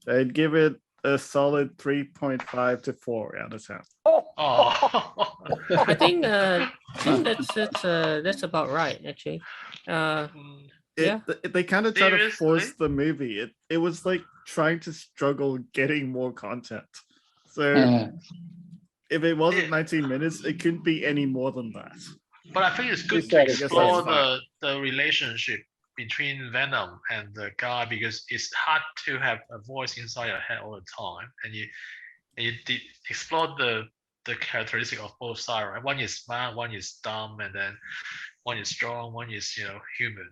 I'd give it a solid 3.5 to 4 out of 10. Oh, I think that's about right actually. Yeah. They kind of try to force Seriously? the movie. It was like trying to struggle getting more content. So Yeah. if it wasn't Yeah. 19 minutes, it couldn't be any more than that. but I think it's good This to side is explore fine. the relationship between Venom and the guy because it's hard to have a voice inside your head all the time, and you explore the characteristic of both sides. Right? One is smart, one is dumb, and then one is strong, one is human.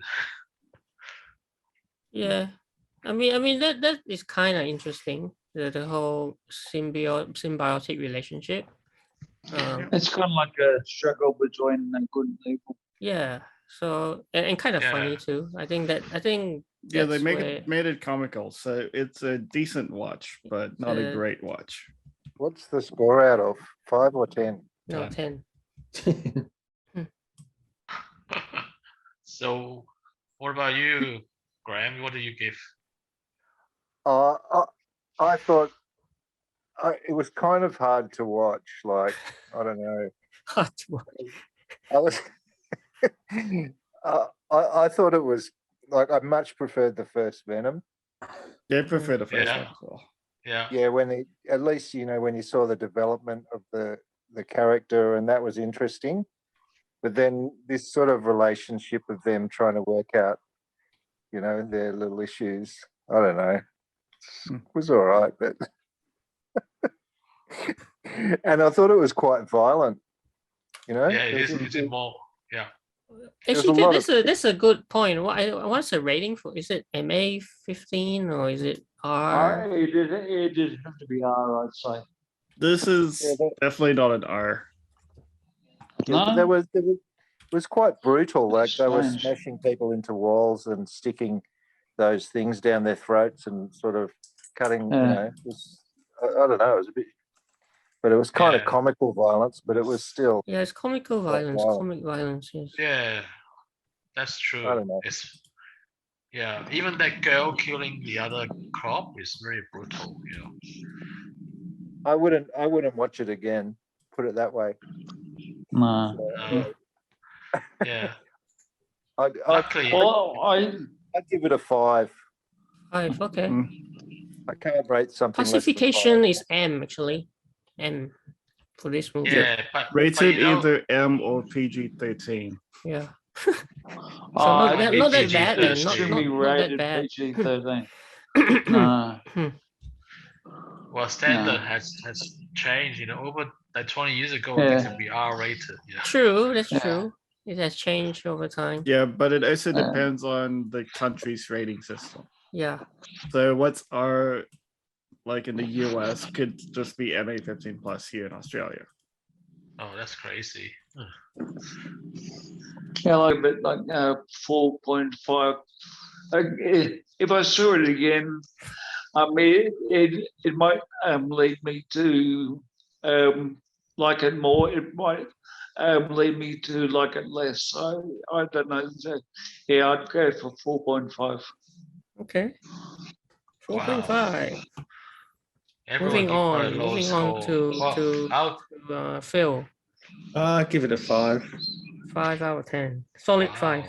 Yeah, I mean that is kind of interesting. The whole symbiotic relationship. It's kind of like a struggle between good and evil. Yeah. So and kind of funny Yeah. too. I think Yeah, they that's where made it comical, so it's a decent watch, but not a great watch. What's the score out of 5 or 10? no 10. 10. So, what about you, Graham? What do you give? I thought it was kind of hard to watch. Like, I don't know. Hard to watch. I was. I thought it was like I much preferred the first Venom. Yeah, I prefer the first Yeah. one as well. Yeah. Yeah, at least when you saw the development of the character, and that was interesting. But then this sort of relationship of them trying to work out, their little issues. I don't know. It was all right, but and I thought it was quite violent. Yeah, it is more. Yeah. Actually, a lot that's a good point. What's the rating for? Is it MA 15 or is it R? It didn't have to be R, I'd say. This is Yeah, definitely not an R. No? it was quite brutal. Like they were Strange. smashing people into walls and sticking those things down their throats and sort of cutting. Yeah. It was, I don't know. It was a bit, but it was kind of Yeah. comical violence. But it was still. Yeah, it's comical violence. wild. Comic violence. Yes. Yeah. That's true. I don't know. Even that girl killing the other cop is very brutal. I wouldn't watch it again. Put it that way. No. Yeah. I'd Luckily, Well, give it a 5. 5. Okay. I can't rate something. less than Classification 5. is M actually. M for this movie. yeah, but Rated you know, either M or PG-13. Yeah. I not think that bad then. Not extremely not that rated bad. PG-13. No. well, standard has changed. Over like 20 years ago, Yeah. it can be R-rated. Yeah. True, that's Yeah. true. It has changed over time. Yeah, but it also depends on the country's rating system. Yeah. So what's R like in the US could just be MA 15 plus here in Australia. Oh, that's crazy. Yeah, like a bit like 4.5. If I saw it again, it might lead me to like it more. It might lead me to like it less. So I don't know. So, yeah, I'd go for 4.5. Okay. 4.5. Everyone Moving give quite a on. low Moving on score. to Phil. Give it a 5. 5 out of 10. Solid 5.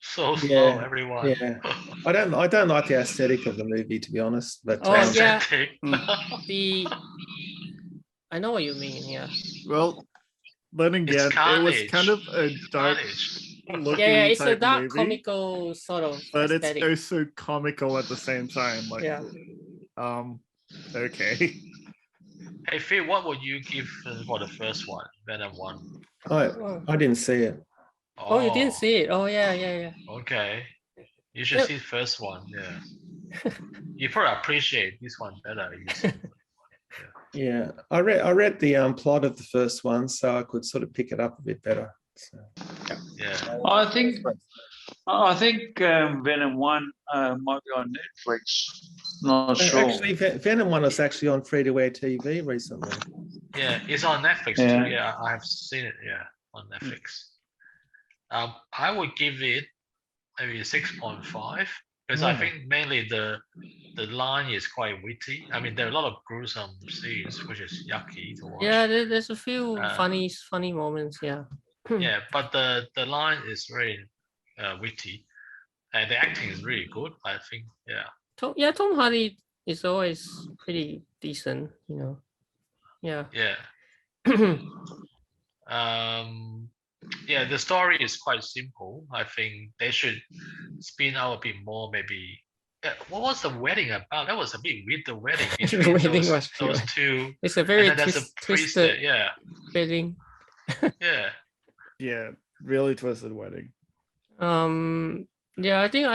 So slow, Yeah, everyone. yeah. I don't like the aesthetic of the movie, to be honest. But Oh, yeah. Aesthetic. I know what you mean. Yeah. Well, then again, It's it was Carnage. kind of a dark Carnage. looking Yeah, it's a type dark movie, comical sort of but aesthetic. it's also comical at the same time. Like, Yeah. Okay. Hey Phil, what would you give for the first one, Venom 1? I didn't see it. Oh, you didn't see it. Oh, yeah. Okay. You should Yeah. see the first one. Yeah. You probably appreciate this one better. Yeah, I read the plot of the first one, so I could sort of pick it up a bit better. So. Yeah. I think Venom 1 might be on Netflix. Not sure. Actually, Venom 1 was actually on free-to-air TV recently. Yeah, it's on Netflix Yeah. too. Yeah, I have seen it. Yeah, on Netflix. I would give it maybe 6.5 because I think mainly the line is quite witty. I mean, there are a lot of gruesome scenes, which is yucky to watch. Yeah, there's a few Uh, funny moments. Yeah. Yeah, but the line is very witty, and the acting is really good. I think. Yeah. Tom Hardy is always pretty decent. You know. Yeah. Yeah. Yeah, the story is quite simple. I think they should spin out a bit more, maybe. Yeah, what was the wedding about? That was a bit weird. The wedding between wedding those, was those weird. two. It's a And very then there's a priest there. twisted Yeah, wedding. yeah. Yeah, really twisted wedding. Yeah, I think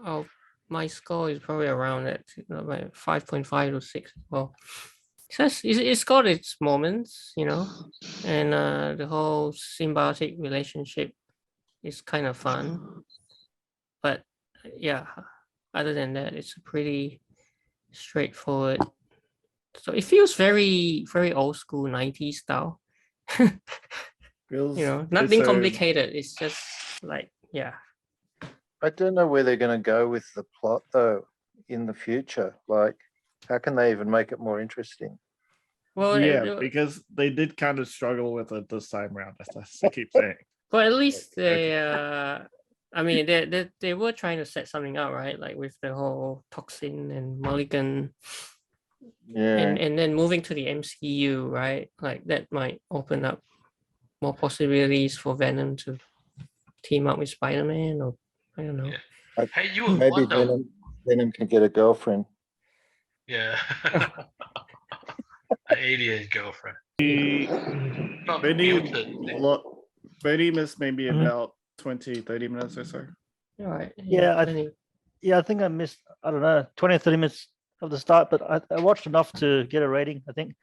I'll my score is probably around that, like 5.5 to 6. Well, it's got its moments, you know, and the whole symbiotic relationship is kind of fun. But yeah, other than that, it's pretty straightforward. So it feels very old school 90s style. Feels You know, nothing complicated. It's just like, yeah. I don't know where they're going to go with the plot though in the future. Like, how can they even make it more interesting? Well, Yeah, because they did kind of struggle with it this time around, as I keep saying. but at least they, I mean, they were trying to set something up, right? Like with the whole Toxin and Mulligan, Yeah. and then moving to the MCU, right? Like that might open up more possibilities for Venom to team up with Spider-Man, or I don't know. Yeah. Hey, you would Maybe wonder. Venom can get a girlfriend. Yeah. An alien girlfriend. Not mutant. Brady missed maybe about 20-30 minutes or so. All right. Yeah, I think I missed, I don't know, 20 or 30 minutes of the start, but I watched enough to get a rating, I think.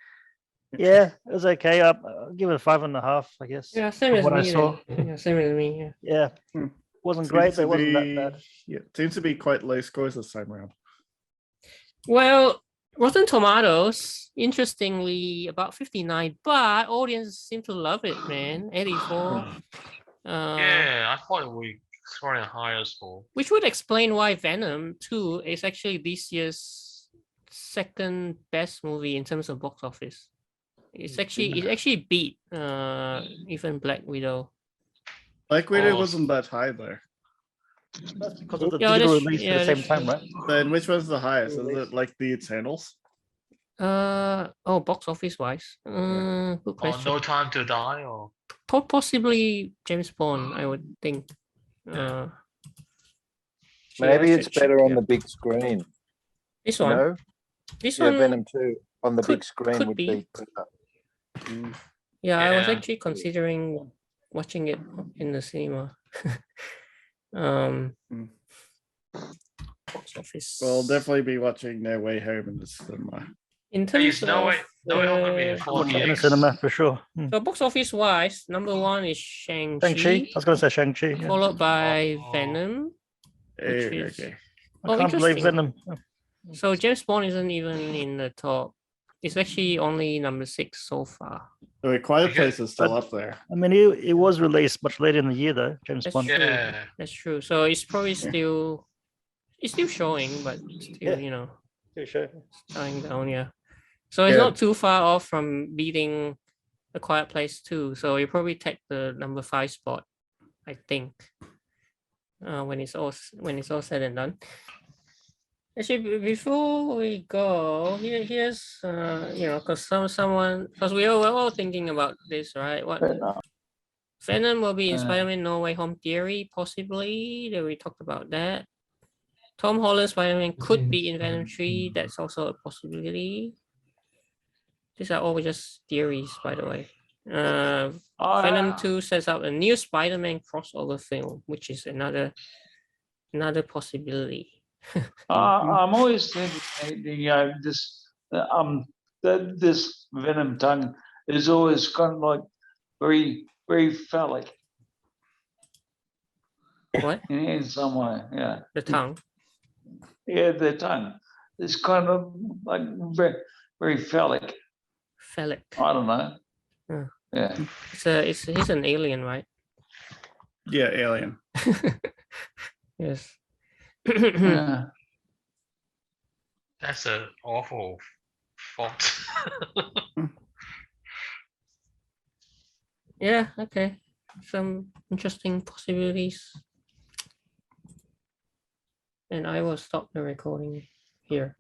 Yeah, it was okay. I'll give it a 5.5, I guess. Yeah, same from as what I me. saw. Then. Yeah, same as me. Yeah. Yeah, Hmm. wasn't great, but it wasn't that bad. Yeah, seems to be quite low scores this time around. Well, Rotten Tomatoes, interestingly, about 59, but audience seem to love it, man. 84. Yeah, I thought we scored a higher score. Which would explain why Venom 2 is actually this year's second best movie in terms of box office. It actually beat even Black Widow. Black Widow Oh. wasn't that high there. That's because of the Yeah, digital that's- release yeah, at the same that's time, true. right? Then which one's the highest? Is it like the Eternals? Box office wise. Good Or question. No Time to Die, or Possibly James Bond, I would think. Yeah. Maybe I it's should better check, on yeah. the big screen. This You one. know? This Yeah, one. Venom 2 on the could- big screen could would be. be better. Mm. Yeah, I was Yeah. actually considering watching it in the cinema. Box office. We'll definitely be watching No Way Home in the cinema. In Hey, terms it's no way, of gonna be in uh, Watch it in the 4DX. cinema for sure. so box office wise, number one is Shang-Chi. Shang-Chi, I was going to say Shang-Chi. Yeah. followed by Oh. Venom. Which Okay, is- okay. I can't believe interesting. Venom. So James Bond isn't even in the top. It's actually only number 6 so far. The Quiet Okay, Place is still but- up there. I mean, it was released much later in the year, though, James That's Bond. true. Yeah. That's true. So it's probably still, it's still showing, but still, Yeah. dying down. Yeah. So it's Yeah. not too far off from beating A Quiet Place 2. So you probably take the number 5 spot, I think. When it's all said and done. Actually, before we go, here's because because we're all thinking about this, right? What Venom will be in Spider-Man No Way Home theory, possibly. That we talked about that. Tom Holland Spider-Man could be in Venom 3. That's also a possibility. These are all just theories, by the way. Venom 2 sets up a new Spider-Man crossover film, which is another possibility. I'm always thinking this Venom tongue is always kind of like very, very phallic What? in some way. Yeah, The tongue. yeah, the tongue is kind of like very, very phallic. Phallic. I don't know. Yeah. Yeah. He's an alien, right? Yeah, Alien. Yes. Yeah. That's an awful font. Yeah, okay. Some interesting possibilities. And I will stop the recording here.